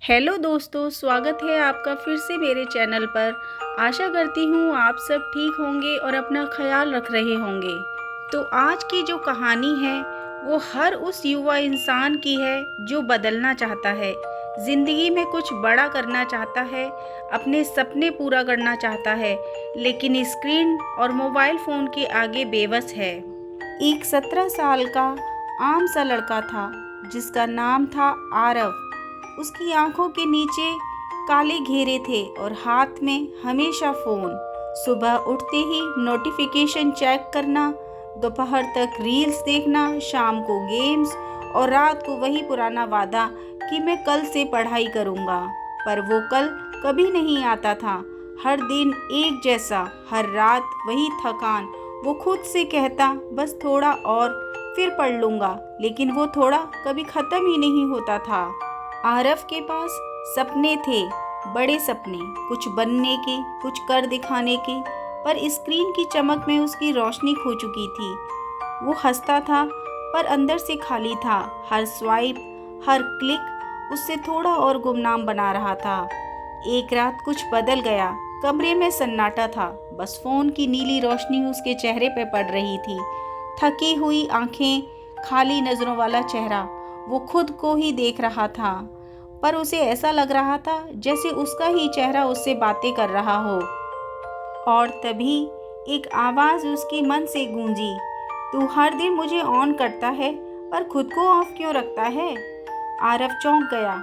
Hello दोस्तों, स्वागत है आपका फिर से मेरे चैनल पर। आशा करती हूँ आप सब ठीक होंगे और अपना ख्याल रख रहे होंगे। तो आज की जो कहानी है वो हर उस युवा इंसान की है जो बदलना चाहता है, ज़िंदगी में कुछ बड़ा करना चाहता है, अपने सपने पूरा करना चाहता है, लेकिन स्क्रीन और मोबाइल फ़ोन के आगे बेबस है। एक 17 साल का आम सा लड़का था जिसका नाम था आरव। उसकी आंखों के नीचे काले घेरे थे और हाथ में हमेशा फ़ोन। सुबह उठते ही नोटिफिकेशन चेक करना, दोपहर तक रील्स देखना, शाम को गेम्स और रात को वही पुराना वादा कि मैं कल से पढ़ाई करूँगा। पर वो कल कभी नहीं आता था। हर दिन एक जैसा, हर रात वही थकान। वो खुद से कहता बस थोड़ा और फिर पढ़ लूँगा, लेकिन वो थोड़ा कभी ख़त्म ही नहीं होता था। आरव के पास सपने थे, बड़े सपने, कुछ बनने के, कुछ कर दिखाने के, पर स्क्रीन की चमक में उसकी रोशनी खो चुकी थी। वो हंसता था पर अंदर से खाली था। हर स्वाइप, हर क्लिक उससे थोड़ा और गुमनाम बना रहा था। एक रात कुछ बदल गया। कमरे में सन्नाटा था, बस फ़ोन की नीली रोशनी उसके चेहरे पर पड़ रही थी। थकी हुई आंखें, खाली नज़रों वाला चेहरा। वो खुद को ही देख रहा था, पर उसे ऐसा लग रहा था जैसे उसका ही चेहरा उससे बातें कर रहा हो। और तभी एक आवाज़ उसके मन से गूंजी, तू हर दिन मुझे ऑन करता है पर खुद को ऑफ क्यों रखता है? आरव चौंक गया।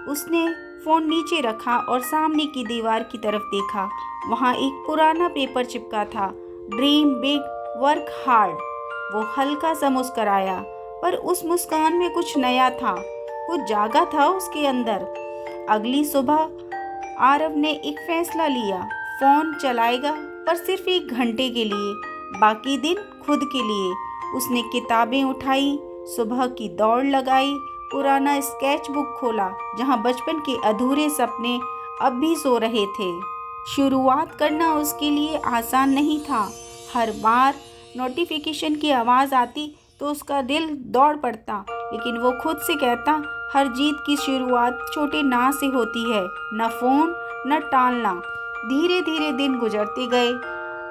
उसने फ़ोन नीचे रखा और सामने की दीवार की तरफ देखा। वहाँ एक पुराना पेपर चिपका था, ड्रीम बिग, वर्क हार्ड। वो हल्का सा मुस्कराया, पर उस मुस्कान में कुछ नया था, कुछ जागा था उसके अंदर। अगली सुबह आरव ने एक फैसला लिया, फ़ोन चलाएगा पर सिर्फ 1 घंटे के लिए, बाकी दिन खुद के लिए। उसने किताबें उठाई, सुबह की दौड़ लगाई, पुराना स्केच बुक खोला जहां बचपन के अधूरे सपने अब भी सो रहे थे। शुरुआत करना उसके लिए आसान नहीं था। हर बार नोटिफिकेशन की आवाज़ आती तो उसका दिल दौड़ पड़ता, लेकिन वो खुद से कहता हर जीत की शुरुआत छोटे ना से होती है, न फ़ोन न टालना। धीरे धीरे दिन गुजरते गए।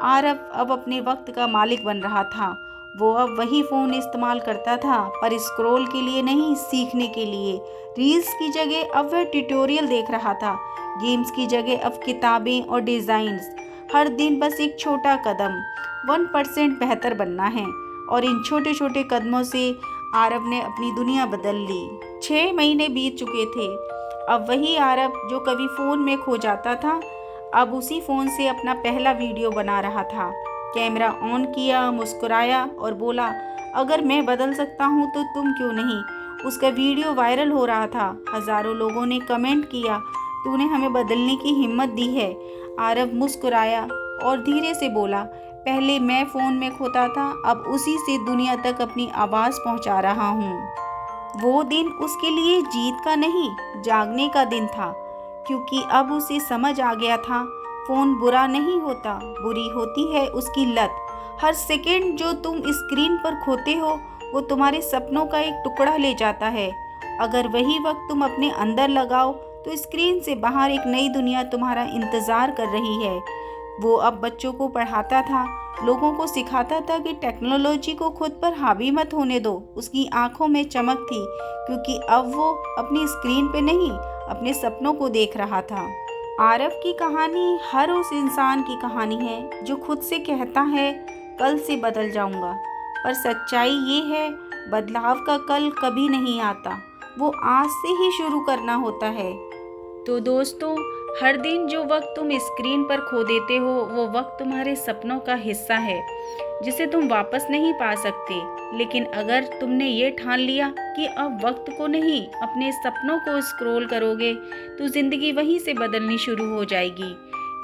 आरव अब अपने वक्त का मालिक बन रहा था। वो अब वही फ़ोन इस्तेमाल करता था, पर स्क्रॉल के लिए नहीं, सीखने के लिए। रील्स की जगह अब वह ट्यूटोरियल देख रहा था, गेम्स की जगह अब किताबें और डिज़ाइंस। हर दिन बस एक छोटा कदम, 1% बेहतर बनना है। और इन छोटे छोटे कदमों से आरव ने अपनी दुनिया बदल ली। 6 महीने बीत चुके थे। अब वही आरव जो कभी फ़ोन में खो जाता था, अब उसी फ़ोन से अपना पहला वीडियो बना रहा था। कैमरा ऑन किया, मुस्कुराया और बोला, अगर मैं बदल सकता हूँ तो तुम क्यों नहीं? उसका वीडियो वायरल हो रहा था। हज़ारों लोगों ने कमेंट किया, तूने हमें बदलने की हिम्मत दी है। आरव मुस्कुराया और धीरे से बोला, पहले मैं फ़ोन में खोता था, अब उसी से दुनिया तक अपनी आवाज़ पहुंचा रहा हूं। वो दिन उसके लिए जीत का नहीं, जागने का दिन था, क्योंकि अब उसे समझ आ गया था, फ़ोन बुरा नहीं होता, बुरी होती है उसकी लत। हर सेकंड जो तुम स्क्रीन पर खोते हो वो तुम्हारे सपनों का एक टुकड़ा ले जाता है। अगर वही वक्त तुम अपने अंदर लगाओ तो स्क्रीन से बाहर एक नई दुनिया तुम्हारा इंतज़ार कर रही है। वो अब बच्चों को पढ़ाता था, लोगों को सिखाता था कि टेक्नोलॉजी को खुद पर हावी मत होने दो। उसकी आंखों में चमक थी, क्योंकि अब वो अपनी स्क्रीन पे नहीं, अपने सपनों को देख रहा था। आरव की कहानी हर उस इंसान की कहानी है जो खुद से कहता है कल से बदल जाऊंगा, पर सच्चाई ये है, बदलाव का कल कभी नहीं आता, वो आज से ही शुरू करना होता है। तो दोस्तों, हर दिन जो वक्त तुम स्क्रीन पर खो देते हो वो वक्त तुम्हारे सपनों का हिस्सा है, जिसे तुम वापस नहीं पा सकते। लेकिन अगर तुमने ये ठान लिया कि अब वक्त को नहीं, अपने सपनों को स्क्रॉल करोगे, तो ज़िंदगी वहीं से बदलनी शुरू हो जाएगी।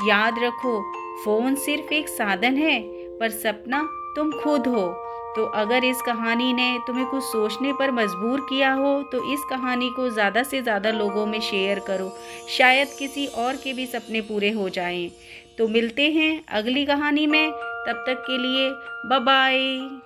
याद रखो, फ़ोन सिर्फ एक साधन है, पर सपना तुम खुद हो। तो अगर इस कहानी ने तुम्हें कुछ सोचने पर मजबूर किया हो तो इस कहानी को ज़्यादा से ज़्यादा लोगों में शेयर करो, शायद किसी और के भी सपने पूरे हो जाएं। तो मिलते हैं अगली कहानी में, तब तक के लिए बाय बाय।